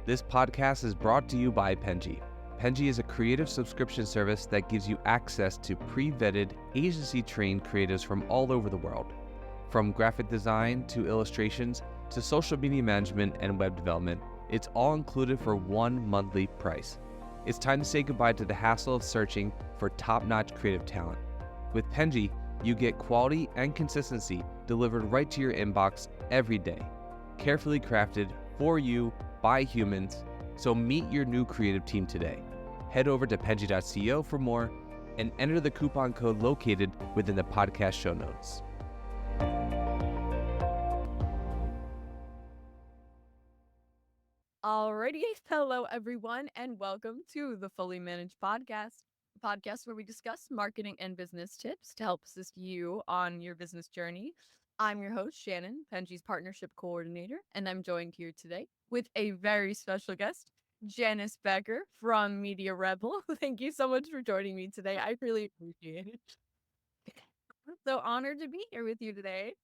This podcast is brought to you by Penji. Penji is a creative subscription service that gives you access to pre-vetted, agency-trained creatives from all over the world. From graphic design to illustrations to social media management and web development, it's all included for one monthly price. It's time to say goodbye to the hassle of searching for top-notch creative talent. With Penji, you get quality and consistency delivered right to your inbox every day, carefully crafted for you by humans. So meet your new creative team today. Head over to penji.co for more and enter the coupon code located within the podcast show notes. Alrighty, hello everyone, and welcome to the Fully Managed Podcast, a podcast where we discuss marketing and business tips to help assist you on your business journey. I'm your host, Shannon, Penji's partnership coordinator, and I'm joined here today with a very special guest, Janice Becker from Media Rebel. Thank you so much for joining me today. I really appreciate it. I'm so honored to be here with you today.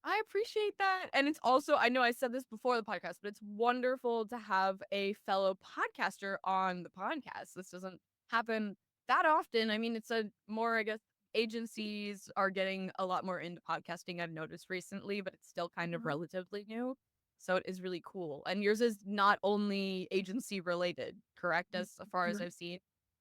I appreciate that. And it's also, I know I said this before the podcast, but it's wonderful to have a fellow podcaster on the podcast. This doesn't happen that often. I mean, it's a more, I guess, agencies are getting a lot more into podcasting, I've noticed recently, but it's still kind of relatively new. So it is really cool. And yours is not only agency related, correct? As far as I've seen.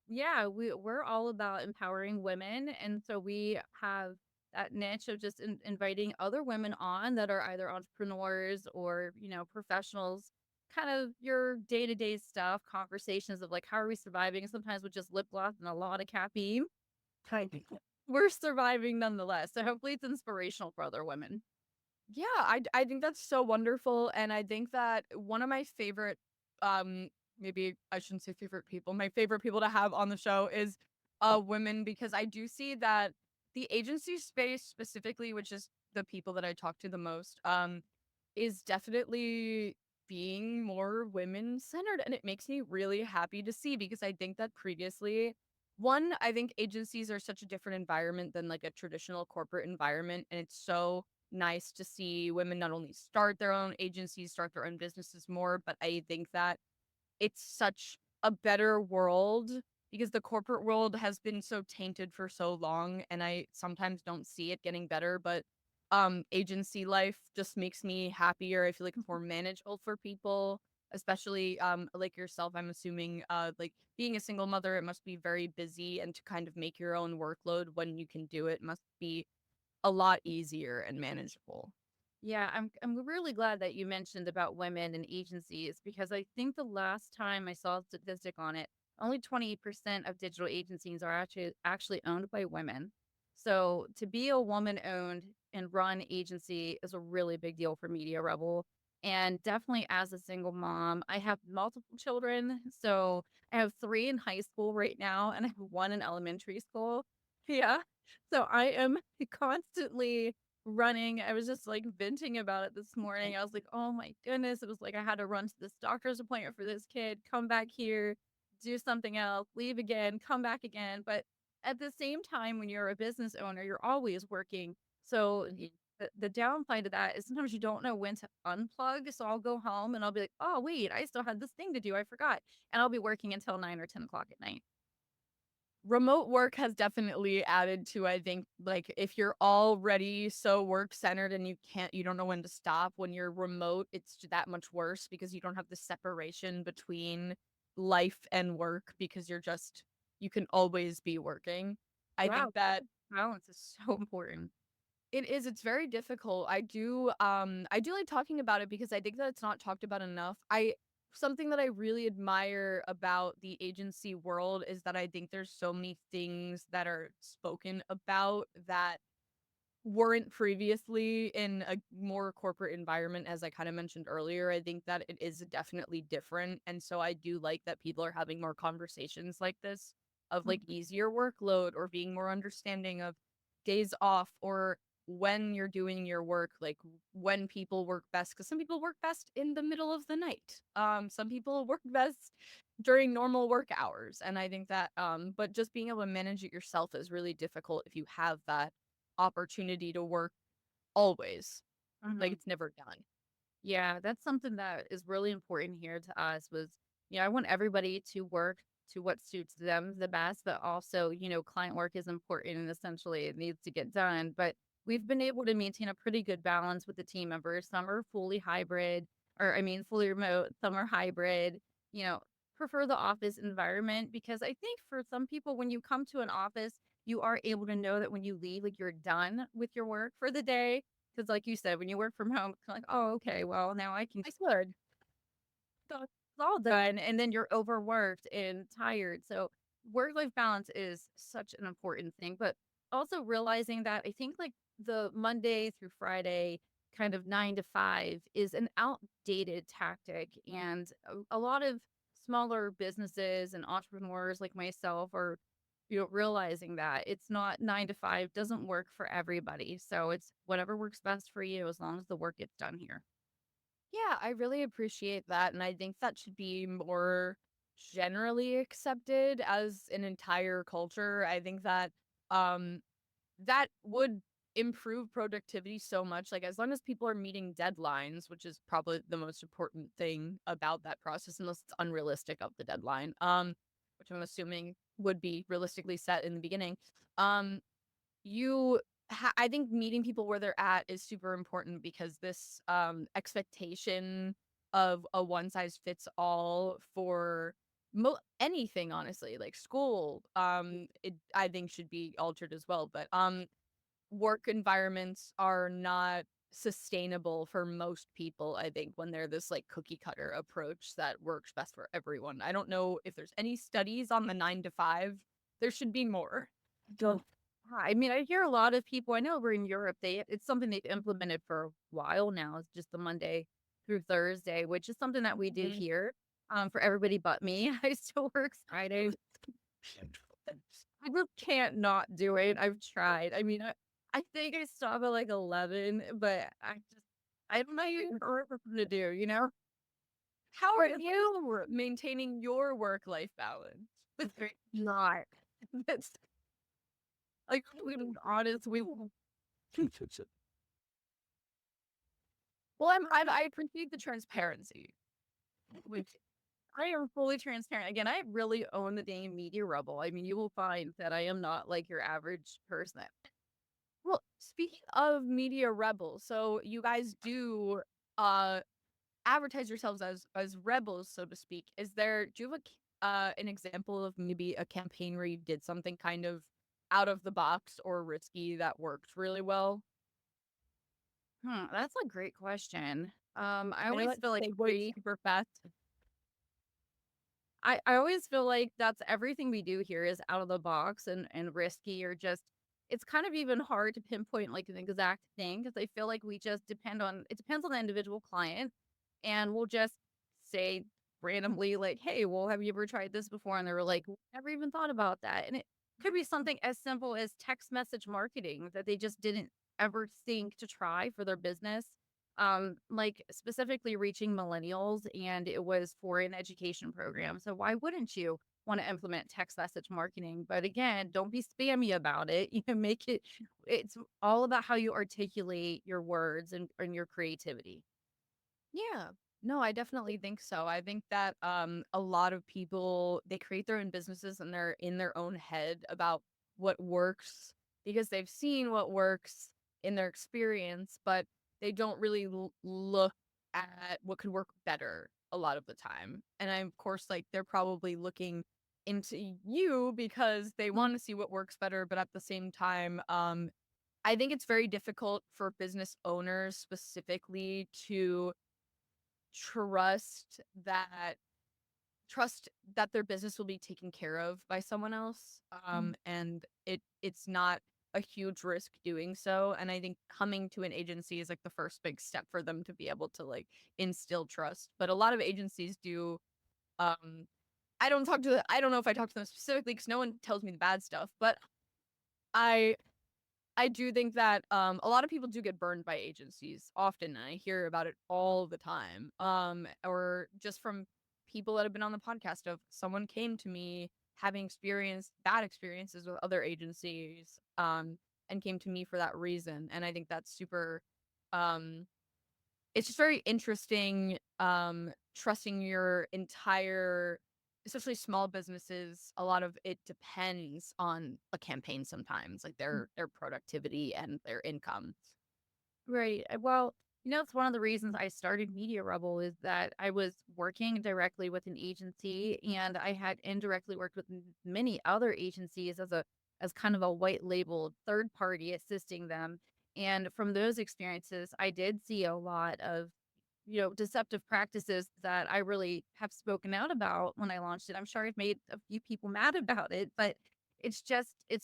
Yeah, we're all about empowering women, and so we have that niche of just inviting other women on that are either entrepreneurs or, professionals, kind of your day-to-day stuff, conversations of like, how are we surviving? Sometimes with just lip gloss and a lot of caffeine. We're surviving nonetheless. So hopefully it's inspirational for other women. Yeah, I think that's so wonderful. And I think that one of my favorite, maybe I shouldn't say favorite people, my favorite people to have on the show is women, because I do see that the agency space specifically, which is the people that I talk to the most, is definitely being more women centered. And it makes me really happy to see, because I think that previously, one, I think agencies are such a different environment than like a traditional corporate environment. And it's so nice to see women not only start their own agencies, start their own businesses more, but I think that it's such a better world because the corporate world has been so tainted for so long, and I sometimes don't see it getting better. But agency life just makes me happier. I feel like it's more manageable for people, especially like yourself. I'm assuming like being a single mother, it must be very busy, and to kind of make your own workload when you can do it must be a lot easier and manageable. Yeah, I'm really glad that you mentioned about women and agencies, because I think the last time I saw a statistic on it, only 20% of digital agencies are actually owned by women. So to be a woman owned and run agency is a really big deal for Media Rebel. And definitely as a single mom, I have multiple children. So I have 3 in high school right now, and I have 1 in elementary school. Yeah. So I am constantly running. I was just like venting about it this morning. I was like, oh my goodness. It was like I had to run to this doctor's appointment for this kid, come back here, do something else, leave again, come back again. But at the same time, when you're a business owner, you're always working. So the downside to that is sometimes you don't know when to unplug. So I'll go home and I'll be like, oh, wait, I still had this thing to do. I forgot. And I'll be working until 9 or 10 o'clock at night. Remote work has definitely added to, I think, like if you're already so work centered and you don't know when to stop, when you're remote, it's that much worse because you don't have the separation between life and work, because you can always be working. I Wow. think that Balance is so important. it's very difficult. I do like talking about it because I think that it's not talked about enough. Something that I really admire about the agency world is that I think there's so many things that are spoken about that weren't previously in a more corporate environment. As I kind of mentioned earlier, I think that it is definitely different. And so I do like that people are having more conversations like this of like easier workload or being more understanding of days off, or when you're doing your work, like when people work best, because some people work best in the middle of the night. Some people work best during normal work hours. And I think that but just being able to manage it yourself is really difficult if you have that opportunity to work always. Like Mhm. it's never done. Yeah, that's something that is really important here to us was, I want everybody to work to what suits them the best, but also, client work is important and essentially it needs to get done. But we've been able to maintain a pretty good balance with the team members. Some are fully hybrid, or I mean, fully remote, some are hybrid, you know, prefer the office environment because I think for some people, when you come to an office, you are able to know that when you leave, like you're done with your work for the day. Because, like you said, when you work from home, it's like, oh, okay, well, now I can just good. So it's all done. And then you're overworked and tired. So, work life balance is such an important thing. But also realizing that I think like the Monday through Friday kind of 9 to 5 is an outdated tactic. And a lot of smaller businesses and entrepreneurs like myself are realizing that it's not 9 to 5 doesn't work for everybody. So it's whatever works best for you as long as the work gets done here. Yeah, I really appreciate that. And I think that should be more generally accepted as an entire culture. I think that um that would improve productivity so much. Like as long as people are meeting deadlines, which is probably the most important thing about that process, unless it's unrealistic of the deadline, which I'm assuming would be realistically set in the beginning. Um, you I think meeting people where they're at is super important because this expectation of a one size fits all for anything, honestly, like school, it I think should be altered as well. But work environments are not sustainable for most people, I think, when they're this like cookie cutter approach that works best for everyone. I don't know if there's any studies on the 9 to 5. There should be more. Don't. I mean, I hear a lot of people. I know over in Europe, it's something they've implemented for a while now. It's just the Monday through Thursday, which is something that we do Mhm. here. For everybody but me, I still work Fridays. I just can't not do it. I've tried. I mean, I think I stop at like 11, but I don't know what to do, you know? How are Right. you maintaining your work-life balance? It's not. That's like, being honest, Well, I appreciate the transparency. Which I am fully transparent. Again, I really own the name Media Rebel. I mean, you will find that I am not like your average person. Well, speaking of Media Rebel, so you guys do uh advertise yourselves as rebels, so to speak. Do you have an example of maybe a campaign where you did something kind of out of the box or risky that worked really well? That's a great question. I I know always that feel like segues super fast. I always feel like that's everything we do here is out of the box and risky or just it's kind of even hard to pinpoint like an exact thing because I feel like we just depends on the individual client and we'll just say randomly like, hey, well, have you ever tried this before? And they were like, never even thought about that. And it could be something as simple as text message marketing that they just didn't ever think to try for their business like specifically reaching millennials and it was for an education program. So why wouldn't you want to implement text message marketing? But again, don't be spammy about it. You can make it's all about how you articulate your words and your creativity. Yeah. No, I definitely think so. I think that a lot of people they create their own businesses and they're in their own head about what works because they've seen what works in their experience, but they don't really look at what could work better a lot of the time. And of course like they're probably looking into you because they want to see what works better, but at the same time I think it's very difficult for business owners specifically to trust that trust that their business will be taken care of by someone else. And it's not a huge risk doing so. And I think coming to an agency is like the first big step for them to be able to like instill trust. But a lot of agencies do um I don't know if I talk to them specifically because no one tells me the bad stuff, but I I do think that a lot of people do get burned by agencies often. And I hear about it all the time. Or just from people that have been on the podcast of someone came to me having experienced bad experiences with other agencies and came to me for that reason. And I think that's super um it's just very interesting, trusting your entire, especially small businesses. A lot of it depends on a campaign sometimes, like their productivity and their income. Right. Well, it's one of the reasons I started Media Rebel is that I was working directly with an agency and I had indirectly worked with many other agencies as kind of a white labeled third party assisting them. And from those experiences, I did see a lot of deceptive practices that I really have spoken out about when I launched it. I'm sure I've made a few people mad about it, but it's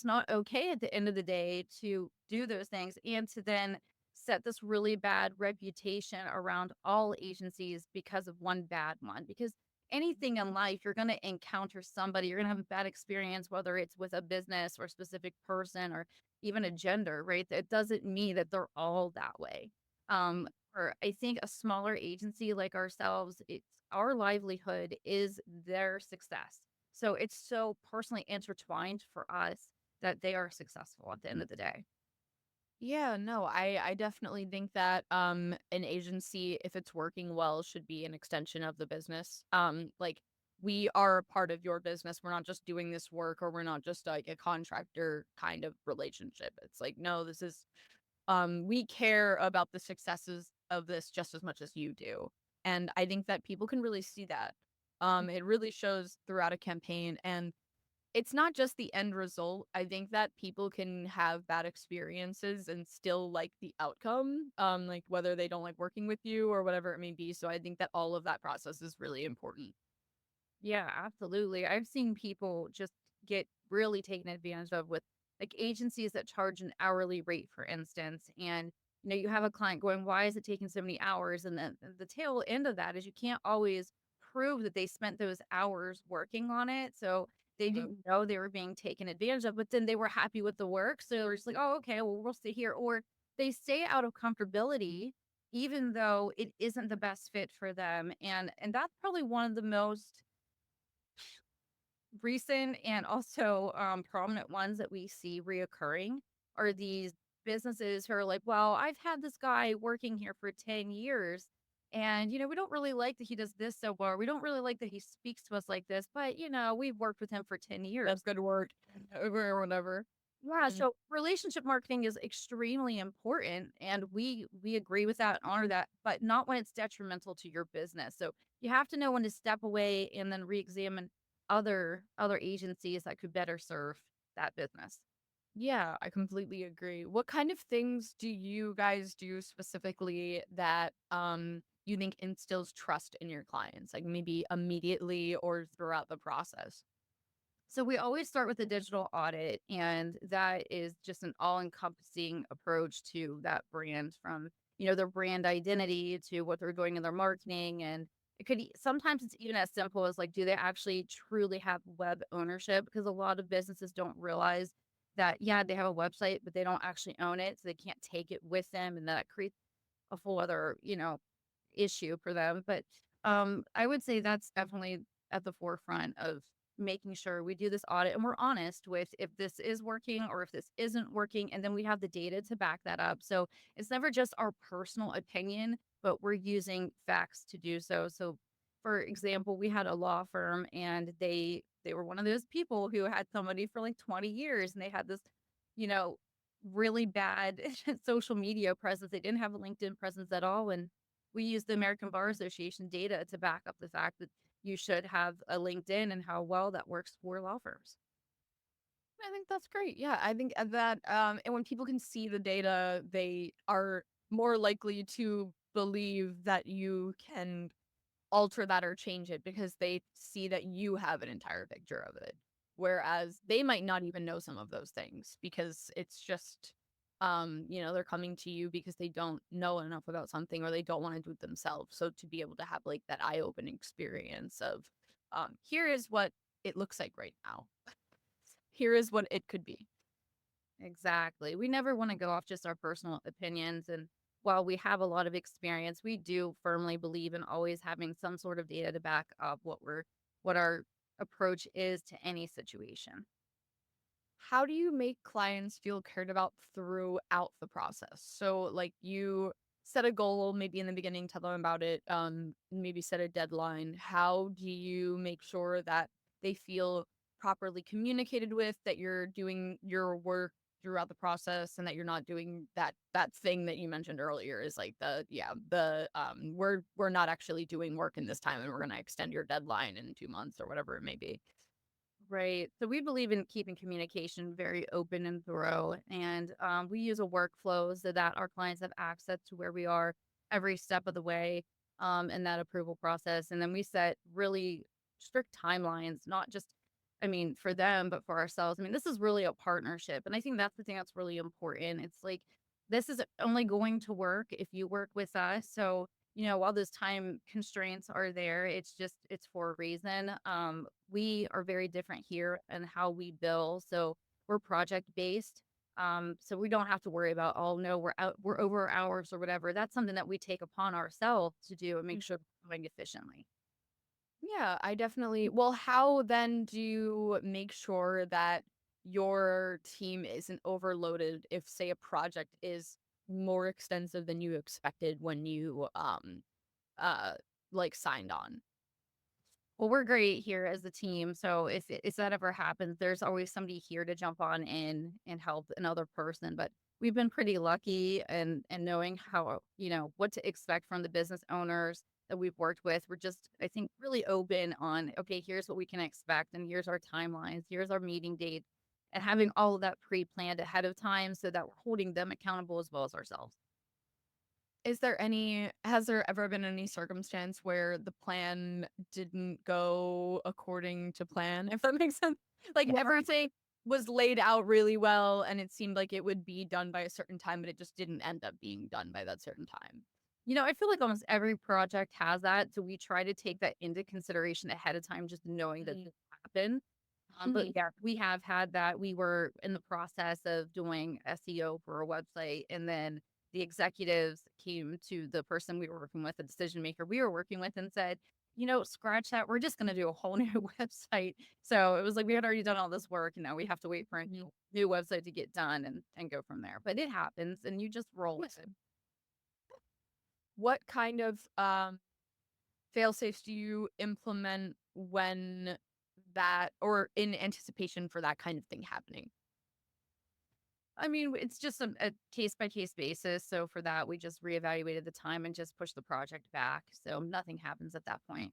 not okay at the end of the day to do those things and to then set this really bad reputation around all agencies because of one bad one. Because anything in life, you're going to encounter somebody, you're going to have a bad experience, whether it's with a business or a specific person or even a gender, right? That doesn't mean that they're all that way. Or I think a smaller agency like ourselves, it's our livelihood is their success. So it's so personally intertwined for us that they are successful at the end of the day. Yeah, no, I definitely think that an agency, if it's working well, should be an extension of the business. Like we are a part of your business. We're not just doing this work, or we're not just like a contractor kind of relationship. It's like, no, this is we care about the successes of this just as much as you do. And I think that people can really see that. It really shows throughout a campaign, and it's not just the end result. I think that people can have bad experiences and still like the outcome, like whether they don't like working with you or whatever it may be. So I think that all of that process is really important. Yeah, absolutely. I've seen people just get really taken advantage of with like agencies that charge an hourly rate, for instance. And you have a client going, "Why is it taking so many hours?" And then the tail end of that is you can't always prove that they spent those hours working on it. So they Uh, didn't know they were being taken advantage of, but then they were happy with the work. So they're just like, "Oh, okay, well, we'll stay here." Or they stay out of comfortability even though it isn't the best fit for them. And that's probably one of the most recent and also prominent ones that we see reoccurring are these businesses who are like, well, I've had this guy working here for 10 years. And, we don't really like that he does this so well. We don't really like that he speaks to us like this, but, we've worked with him for 10 that's years. good work, or whatever. Yeah, Mm. so relationship marketing is extremely important and we agree with that, honor that, but not when it's detrimental to your business. So you have to know when to step away and then re-examine other agencies that could better serve that business. Yeah, I completely agree. What kind of things do you guys do specifically that you think instills trust in your clients, like maybe immediately or throughout the process? So we always start with a digital audit, and that is just an all-encompassing approach to that brand from, their brand identity to what they're doing in their marketing. And sometimes it's even as simple as like, do they actually truly have web ownership? Because a lot of businesses don't realize that, yeah, they have a website, but they don't actually own it. So they can't take it with them. And that creates a whole other, issue for them. But I would say that's definitely at the forefront of making sure we do this audit and we're honest with if this is working or if this isn't working. And then we have the data to back that up. So it's never just our personal opinion, but we're using facts to do so. So for example, we had a law firm and they were one of those people who had somebody for like 20 years and they had this, you know, really bad social media presence. They didn't have a LinkedIn presence at all. And we use the American Bar Association data to back up the fact that you should have a LinkedIn and how well that works for law firms. I think that's great. Yeah, I think that and when people can see the data, they are more likely to believe that you can alter that or change it because they see that you have an entire picture of it. Whereas they might not even know some of those things because it's just they're coming to you because they don't know enough about something or they don't want to do it themselves. So to be able to have like that eye-opening experience of here is what it looks like right now. Here is what it could be. Exactly. We never want to go off just our personal opinions. And while we have a lot of experience, we do firmly believe in always having some sort of data to back up what our approach is to any situation. How do you make clients feel cared about throughout the process? So, like, you set a goal maybe in the beginning, tell them about it, maybe set a deadline, how do you make sure that they feel properly communicated with, that you're doing your work throughout the process and that you're not doing that thing that you mentioned earlier is like we're not actually doing work in this time and we're going to extend your deadline in 2 months or whatever it may be. Right. So we believe in keeping communication very open and thorough. And we use a workflow so that our clients have access to where we are every step of the way in that approval process. And then we set really strict timelines, not just, I mean, for them, but for ourselves. I mean, this is really a partnership. And I think that's the thing that's really important. It's like, this is only going to work if you work with us. So, while those time constraints are there, it's for a reason. We are very different here and how we bill. So we're project based. So we don't have to worry about, oh no, we're over our hours or whatever. That's something that we take upon ourselves to do and make sure we're doing efficiently. Yeah, I definitely. Well, how then do you make sure that your team isn't overloaded if, say, a project is more extensive than you expected when you uh like signed on? Well, we're great here as a team. So if that ever happens, there's always somebody here to jump on in and help another person. But we've been pretty lucky and knowing how, what to expect from the business owners that we've worked with. We're just, I think, really open on, okay, here's what we can expect and here's our timelines, here's our meeting dates, and having all of that pre-planned ahead of time so that we're holding them accountable as well as ourselves. Has there ever been any circumstance where the plan didn't go according to plan, if that makes sense? Like Yeah. everything was laid out really well and it seemed like it would be done by a certain time, but it just didn't end up being done by that certain time. I feel like almost every project has that. So we try to take that into consideration ahead of time, just knowing that Mhm. this will happen. But yeah, we have had that. We were in the process of doing SEO for a website, and then the executives came to the person we were working with, the decision maker we were working with, and said, scratch that. We're just going to do a whole new website. So it was like we had already done all this work, and now we have to wait for a new website to get done and go from there. But it happens, and you just roll with it. What kind of fail safes do you implement when that or in anticipation for that kind of thing happening? I mean, it's just a case by case basis. So for that, we just reevaluated the time and just pushed the project back. So nothing happens at that point.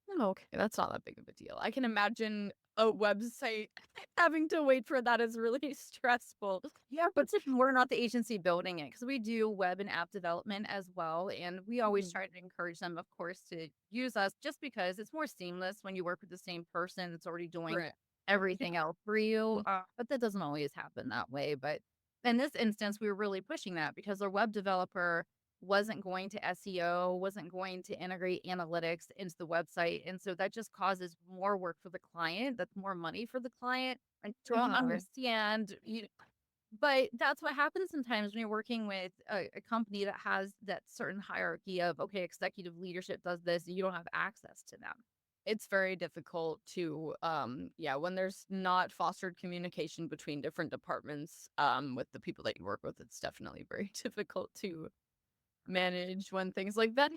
Oh, okay, that's not that big of a deal. I can imagine a website having to wait for that is really stressful. Yeah, but we're not the agency building it because we do web and app development as well. And we always Mhm. try to encourage them, of course, to use us just because it's more seamless when you work with the same person that's already doing Right. everything else for you. Mhm. But that doesn't always happen that way. But in this instance, we were really pushing that because our web developer wasn't going to SEO, wasn't going to integrate analytics into the website. And so that just causes more work for the client. That's more money for the client. I don't understand. But that's what happens sometimes when you're working with a company that has that certain hierarchy of, okay, executive leadership does this, and you don't have access to them. It's very difficult to when there's not fostered communication between different departments with the people that you work with, it's definitely very difficult to manage when things like that.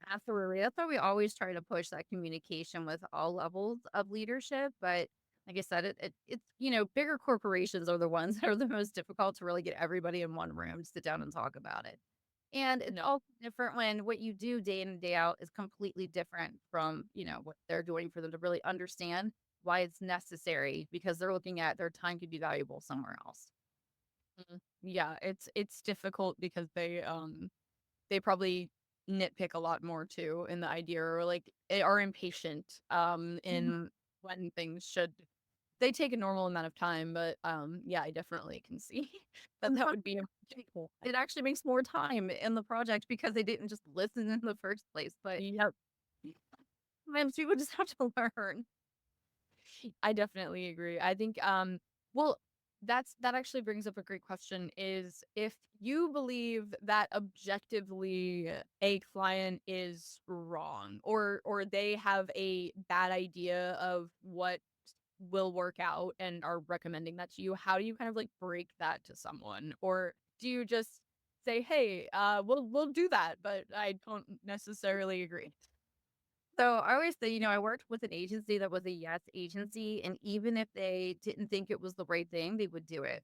Absolutely. That's why we always try to push that communication with all levels of leadership. But like I said, it's, bigger corporations are the ones that are the most difficult to really get everybody in one room to sit down and talk about it. And it's No. all different when what you do day in and day out is completely different from, what they're doing for them to really understand why it's necessary because they're looking at their time could be valuable somewhere else. Yeah, it's difficult because they probably nitpick a lot more too in the idea or like are impatient in when things should they take a normal amount of time, but yeah, I definitely can see that would be difficult. It actually makes more time in the project because they didn't just listen in the first place. But Yep. sometimes people just have to learn. I definitely agree. I think well that actually brings up a great question is if you believe that objectively a client is wrong or they have a bad idea of what will work out and are recommending that to you, how do you kind of like break that to someone? Or do you just say, hey, we'll do that, but I don't necessarily agree. So I always say, I worked with an agency that was a yes agency, and even if they didn't think it was the right thing, they would do it.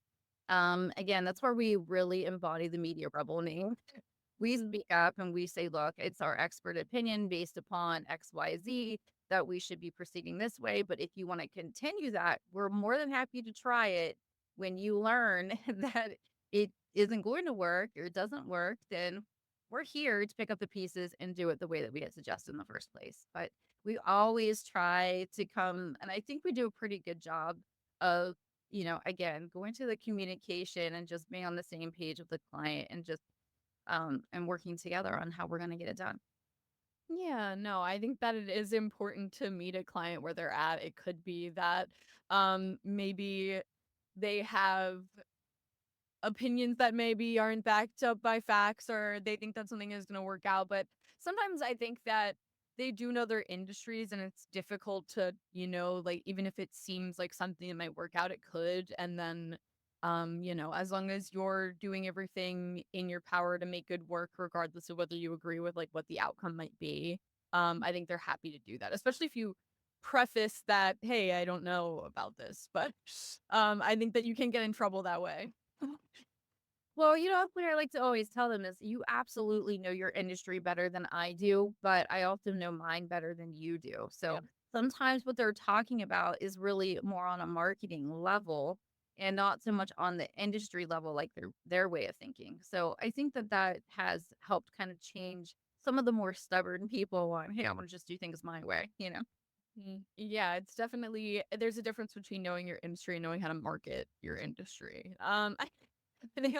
Again, that's where we really embody the media rebel name. We speak up and we say, look, it's our expert opinion based upon XYZ that we should be proceeding this way. But if you want to continue that, we're more than happy to try it. When you learn that it isn't going to work or it doesn't work, then we're here to pick up the pieces and do it the way that we had suggested in the first place. But we always try to come, and I think we do a pretty good job of, again, going to the communication and just being on the same page with the client and just and working together on how we're going to get it done. Yeah, no, I think that it is important to meet a client where they're at. It could be that maybe they have opinions that maybe aren't backed up by facts, or they think that something is going to work out. But sometimes I think that they do know their industries, and it's difficult to, like, even if it seems like something that might work out, it could. And then, as long as you're doing everything in your power to make good work, regardless of whether you agree with like what the outcome might be, I think they're happy to do that, especially if you preface that, hey, I don't know about this, but I think that you can get in trouble that way. Well, what I like to always tell them is you absolutely know your industry better than I do, but I also know mine better than you do. So Yeah. sometimes what they're talking about is really more on a marketing level and not so much on the industry level, like their way of thinking. So I think that has helped kind of change some of the more stubborn people on, hey, I want to just do things my way. Yeah, it's definitely there's a difference between knowing your industry and knowing how to market your industry. I think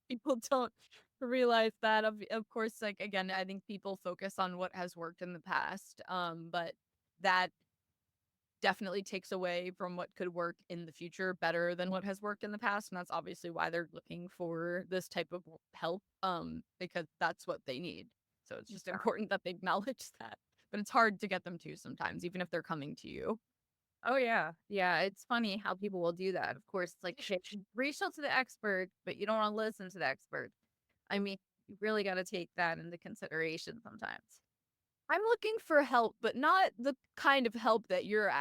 people don't realize that. Of course, like again, I think people focus on what has worked in the past. But that definitely takes away from what could work in the future better than what has worked in the past, and that's obviously why they're looking for this type of help. Because that's what they need. So it's just important that they acknowledge that. But it's hard to get them to sometimes, even if they're coming to you. Oh, yeah. Yeah, it's funny how people will do that. Of course, it's like, "Hey, reach out to the expert, but you don't wanna listen to the expert." I mean, you really gotta take that into consideration sometimes. I'm looking for help, but not the kind of help that you're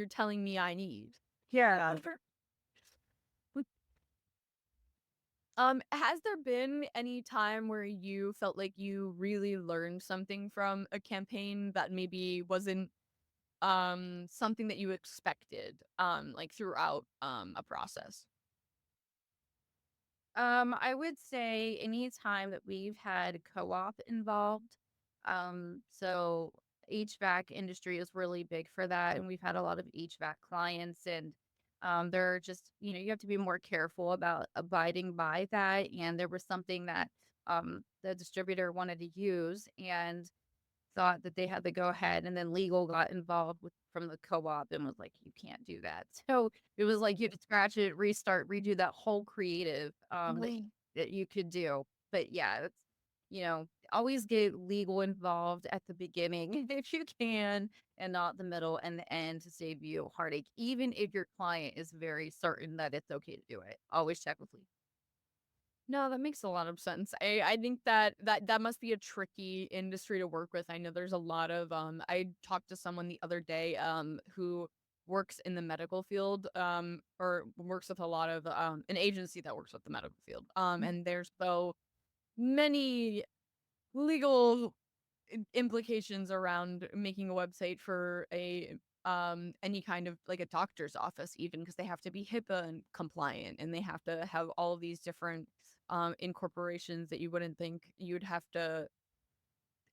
telling me I need. Yeah. Has there been any time where you felt like you really learned something from a campaign that maybe wasn't something that you expected like throughout a process? I would say any time that we've had co-op involved, so HVAC industry is really big for that, and we've had a lot of HVAC clients, and they're just, you have to be more careful about abiding by that. And there was something that the distributor wanted to use, and thought that they had to go ahead, and then legal got involved from the co-op and was like, you can't do that. So it was like you had to scratch it, restart, redo that whole creative Right. that you could do. But yeah, it's always get legal involved at the beginning if you can, and not the middle and the end, to save you heartache, even if your client is very certain that it's okay to do it. Always check with legal. No, that makes a lot of sense. I think that must be a tricky industry to work with. I know there's a lot of I talked to someone the other day who works in the medical field or works with a lot of an agency that works with the medical field. And there's so many legal implications around making a website for a any kind of like a doctor's office, even because they have to be HIPAA compliant, and they have to have all of these different incorporations that you wouldn't think you'd have to.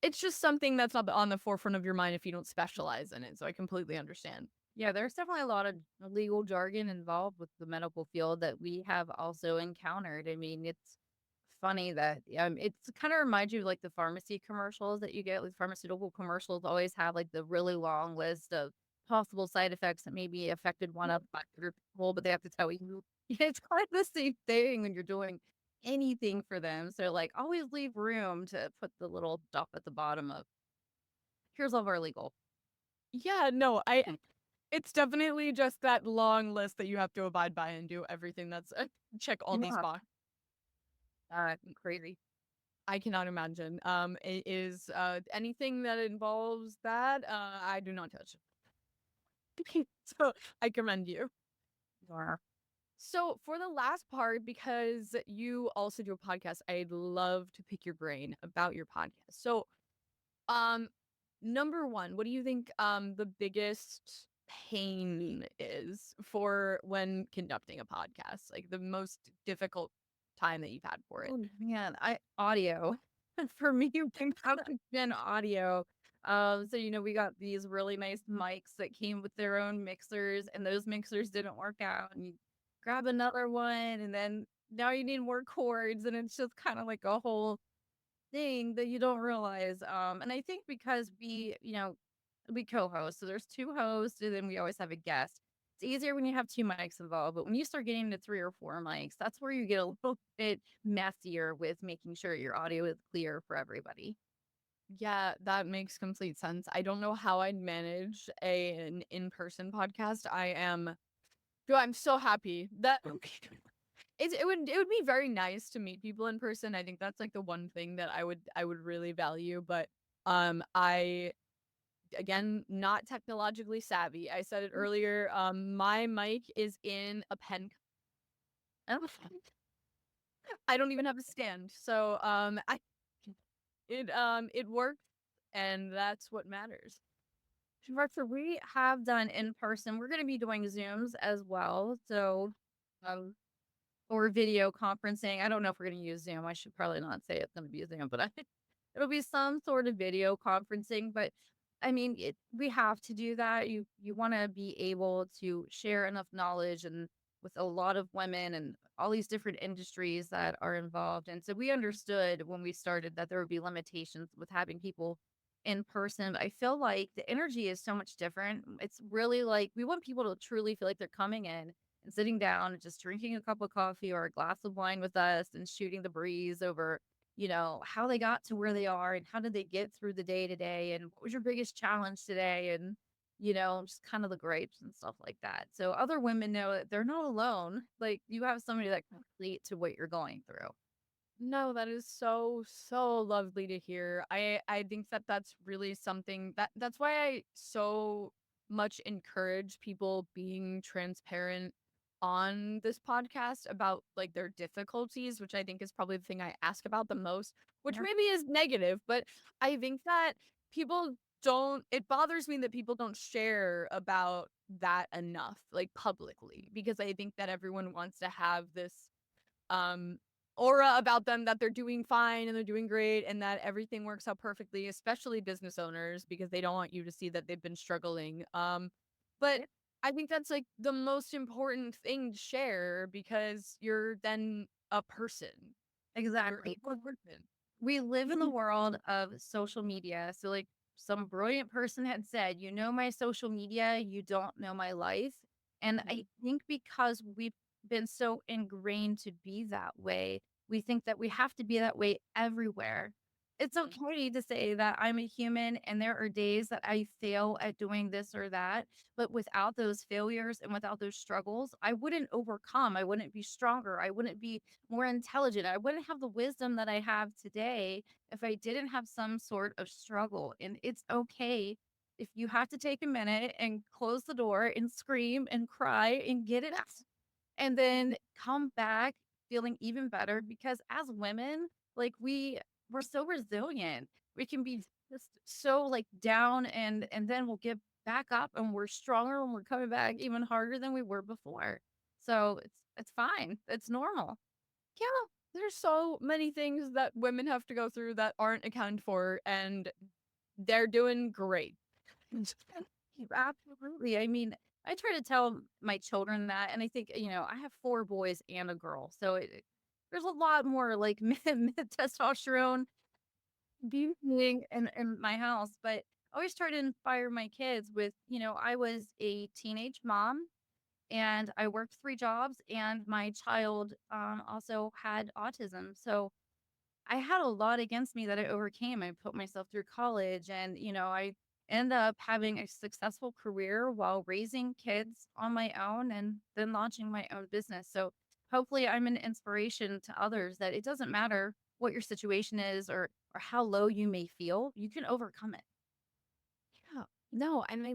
It's just something that's not on the forefront of your mind if you don't specialize in it, so I completely understand. Yeah, there's definitely a lot of legal jargon involved with the medical field that we have also encountered. I mean, it's funny that it's kind of reminds you of like the pharmacy commercials that you get. Like pharmaceutical commercials always have like the really long list of possible side effects that maybe affected one of 500 people, but they have to tell you. Yeah, it's kind of the same thing when you're doing anything for them. So like always leave room to put the little stuff at the bottom of here's all of our legal. Yeah, no, it's definitely just that long list that you have to abide by and do everything that's check all these Yeah. boxes. Crazy. I cannot imagine. It is anything that involves that, I do not touch. So I commend you. Or So for the last part, because you also do a podcast, I'd love to pick your brain about your podcast. So, um, number one, what do you think the biggest pain is for when conducting a podcast? Like the most difficult time that you've had for it? oh man, I audio. For me, it has been audio. So we got these really nice mics that came with their own mixers, and those mixers didn't work out. And you grab another one, and then now you need more cords, and it's just kind of like a whole thing that you don't realize. And I think because we co-host, so there's two hosts, and then we always have a guest. It's easier when you have two mics involved, but when you start getting to three or four mics, that's where you get a little bit messier with making sure your audio is clear for everybody. Yeah, that makes complete sense. I don't know how I'd manage an in-person podcast. I'm so happy that it would be very nice to meet people in person. I think that's like the one thing that I would really value, but I again not technologically savvy. I said it earlier. My mic is in a pen. Oh, I don't even have a stand. So it works, and that's what matters. so we have done in person. We're going to be doing Zooms as well. So, um, or video conferencing. I don't know if we're going to use Zoom. I should probably not say it's going to be Zoom, but it'll be some sort of video conferencing. But I mean, we have to do that. You want to be able to share enough knowledge and with a lot of women and all these different industries that are involved. And so we understood when we started that there would be limitations with having people in person. But I feel like the energy is so much different. It's really like we want people to truly feel like they're coming in and sitting down and just drinking a cup of coffee or a glass of wine with us and shooting the breeze over, how they got to where they are and how did they get through the day today and what was your biggest challenge today and, just kind of the grapes and stuff like that. So other women know that they're not alone. Like you have somebody that can relate to what you're going through. No, that is so, so lovely to hear. I think that that's really something that's why I so much encourage people being transparent on this podcast about like their difficulties, which I think is probably the thing I ask about the most, which Yeah. maybe is negative, but I think that people don't, it bothers me that people don't share about that enough, like publicly, because I think that everyone wants to have this um aura about them that they're doing fine and they're doing great and that everything works out perfectly, especially business owners because they don't want you to see that they've been struggling. But I think that's like the most important thing to share because you're then a person. You're Exactly. a person. We live in the world of social media. So, like some brilliant person had said, you know my social media, you don't know my life. And I think because we've been so ingrained to be that way, we think that we have to be that way everywhere. It's okay to say that I'm a human and there are days that I fail at doing this or that. But without those failures and without those struggles, I wouldn't overcome. I wouldn't be stronger. I wouldn't be more intelligent. I wouldn't have the wisdom that I have today if I didn't have some sort of struggle. And it's okay if you have to take a minute and close the door and scream and cry and get it out and then come back feeling even better because as women, like we're so resilient. We can be just so like down and then we'll get back up and we're stronger and we're coming back even harder than we were before. So it's fine. It's normal. Yeah, there's so many things that women have to go through that aren't accounted for, and they're doing great. Absolutely. I mean, I try to tell my children that, and I think, I have four boys and a girl. So there's a lot more like testosterone being in my house. But I always try to inspire my kids with, I was a teenage mom and I worked three jobs, and my child also had autism. So I had a lot against me that I overcame. I put myself through college and, I ended up having a successful career while raising kids on my own and then launching my own business. So hopefully I'm an inspiration to others that it doesn't matter what your situation is or how low you may feel, you can overcome it. Yeah. No, and I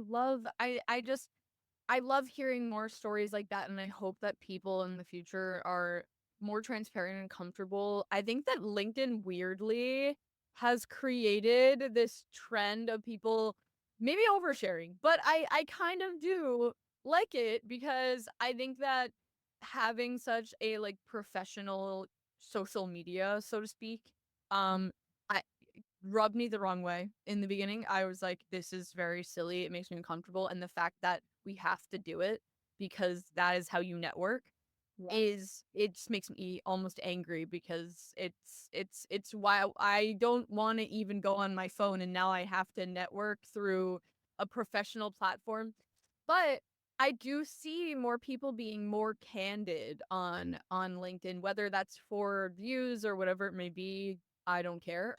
love hearing more stories like that, and I hope that people in the future are more transparent and comfortable. I think that LinkedIn weirdly has created this trend of people maybe oversharing, but I kind of do like it because I think that having such a like professional social media, so to speak, um I rubbed me the wrong way in the beginning. I was like, this is very silly. It makes me uncomfortable. And the fact that we have to do it because that is how you network Yeah. is it just makes me almost angry because it's why I don't want to even go on my phone and now I have to network through a professional platform. But I do see more people being more candid on LinkedIn, whether that's for views or whatever it may be. I don't care.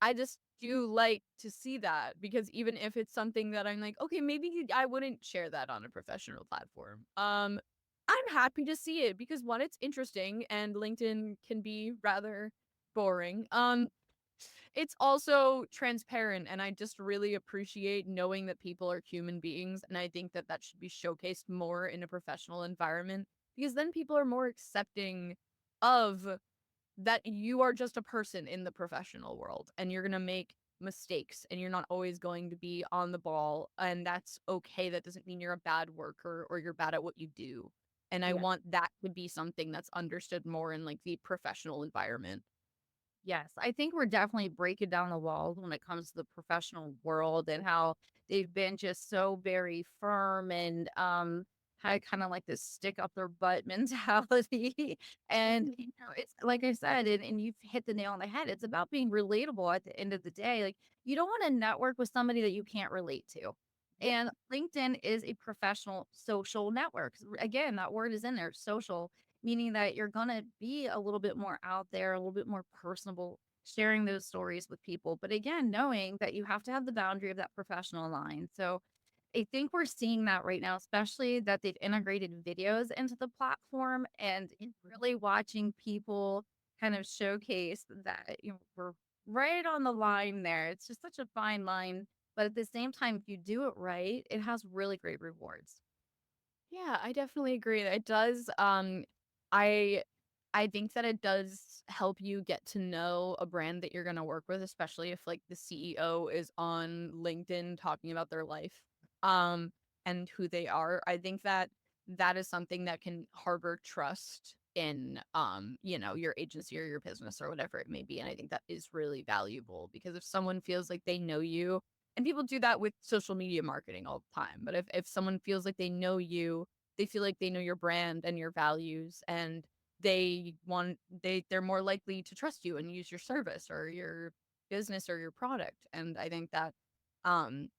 I just do like to see that because even if it's something that I'm like, okay, maybe I wouldn't share that on a professional platform. I'm happy to see it because one, it's interesting and LinkedIn can be rather boring. It's also transparent and I just really appreciate knowing that people are human beings and I think that that should be showcased more in a professional environment because then people are more accepting of that you are just a person in the professional world and you're going to make mistakes and you're not always going to be on the ball and that's okay. That doesn't mean you're a bad worker or you're bad at what you do. And I Yeah. want that to be something that's understood more in like the professional environment. Yes, I think we're definitely breaking down the walls when it comes to the professional world and how they've been just so very firm and had kind of like this stick up their butt mentality. And it's like I said, and you've hit the nail on the head. It's about being relatable at the end of the day. Like you don't want to network with somebody that you can't relate to. Yep. And LinkedIn is a professional social network. Again, that word is in there, social, meaning that you're going to be a little bit more out there, a little bit more personable, sharing those stories with people. But again, knowing that you have to have the boundary of that professional line. So I think we're seeing that right now, especially that they've integrated videos into the platform and really watching people kind of showcase that we're right on the line there. It's just such a fine line. But at the same time, if you do it right, it has really great rewards. Yeah, I definitely agree. It does. I I think that it does help you get to know a brand that you're gonna work with, especially if like the CEO is on LinkedIn talking about their life, um, and who they are. I think that that is something that can harbor trust in, your agency or your business or whatever it may be. And I think that is really valuable because if someone feels like they know you and people do that with social media marketing all the time. But if someone feels like they know you, they feel like they know your brand and your values and they're more likely to trust you and use your service or your business or your product. And um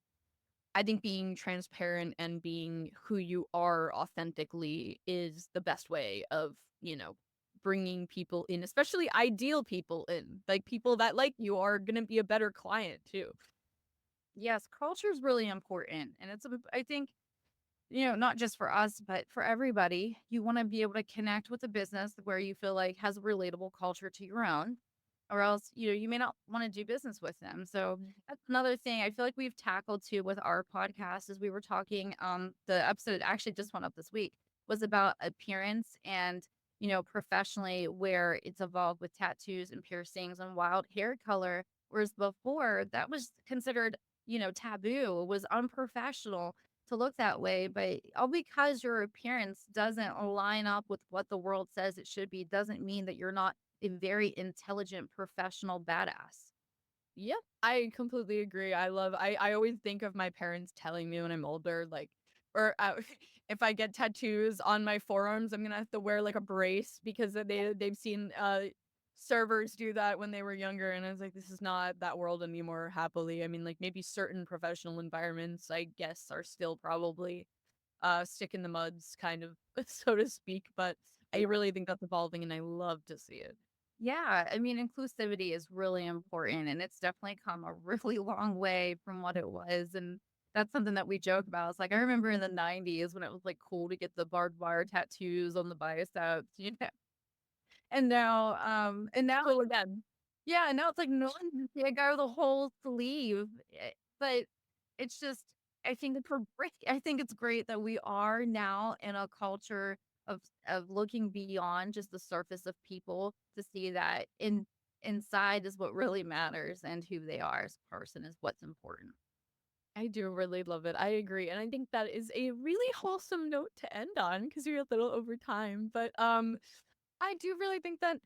I think being transparent and being who you are authentically is the best way of, bringing people in, especially ideal people in. Like people that like you are going to be a better client too. Yes, culture is really important. And I think, not just for us, but for everybody, you want to be able to connect with a business where you feel like has a relatable culture to your own, or else, you may not want to do business with them. So that's another thing I feel like we've tackled too with our podcast as we were talking. The episode actually just went up this week was about appearance and, professionally where it's evolved with tattoos and piercings and wild hair color. Whereas before that was considered, taboo, was unprofessional to look that way. But all because your appearance doesn't line up with what the world says it should be doesn't mean that you're not a very intelligent professional badass. Yep, I completely agree. I always think of my parents telling me when I'm older, like, or if I get tattoos on my forearms, I'm gonna have to wear like a brace because they've seen servers do that when they were younger, and I was like, this is not that world anymore. Happily, I mean, like maybe certain professional environments, I guess, are still probably stick in the muds, kind of, so to speak. But I really think that's evolving, and I love to see it. Yeah, I mean, inclusivity is really important and it's definitely come a really long way from what it was. And that's something that we joke about. It's like I remember in the 90s when it was like cool to get the barbed wire tattoos on the biceps, and now again. Yeah, and now it's like no one can see a guy with a whole sleeve. But it's just, I think I think it's great that we are now in a culture of looking beyond just the surface of people to see that inside is what really matters, and who they are as a person is what's important. I do really love it. I agree. And I think that is a really wholesome note to end on because we're a little over time. But I do really think that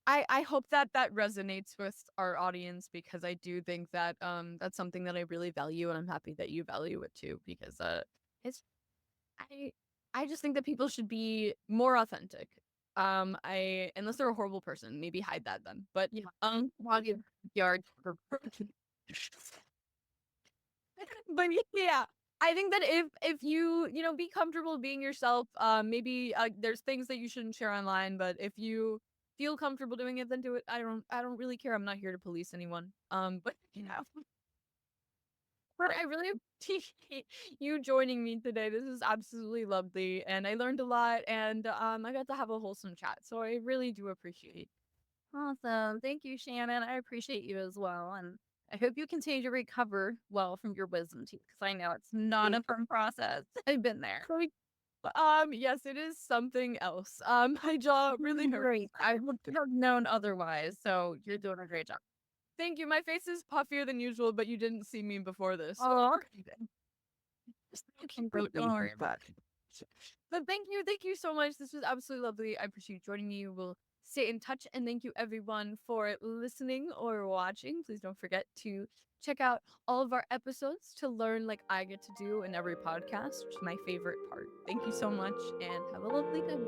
I hope that that resonates with our audience because I do think that that's something that I really value and I'm happy that you value it too because it's I I just think that people should be more authentic. I unless they're a horrible person, maybe hide that then. But Yeah. Log your yard for but yeah, I think that if you know be comfortable being yourself, maybe there's things that you shouldn't share online, but if you feel comfortable doing it, then do it. I don't really care. I'm not here to police anyone. But you know, but I really appreciate you joining me today. This is absolutely lovely, and I learned a lot, and I got to have a wholesome chat. So I really do appreciate. Awesome. Thank you, Shannon. I appreciate you as well. And I hope you continue to recover well from your wisdom teeth because I know it's not a fun process. I've been there. Yes, it is something else. My jaw really hurts. Great. I would have known otherwise. So you're doing a great job. Thank you. My face is puffier than usual, but you didn't see me before this. Oh, Don't worry about it. But thank you so much. This was absolutely lovely. I appreciate you joining me. We'll stay in touch, and thank you everyone for listening or watching. Please don't forget to check out all of our episodes to learn like I get to do in every podcast, which is my favorite part. Thank you so much, and have a lovely day.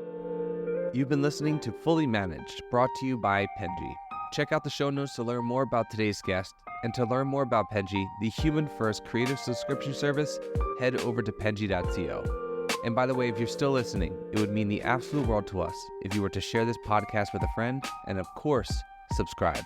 You've been listening to Fully Managed, brought to you by Penji. Check out the show notes to learn more about today's guest, and to learn more about Penji, the human-first creative subscription service, head over to penji.co. And by the way, if you're still listening, it would mean the absolute world to us if you were to share this podcast with a friend, and of course, subscribe.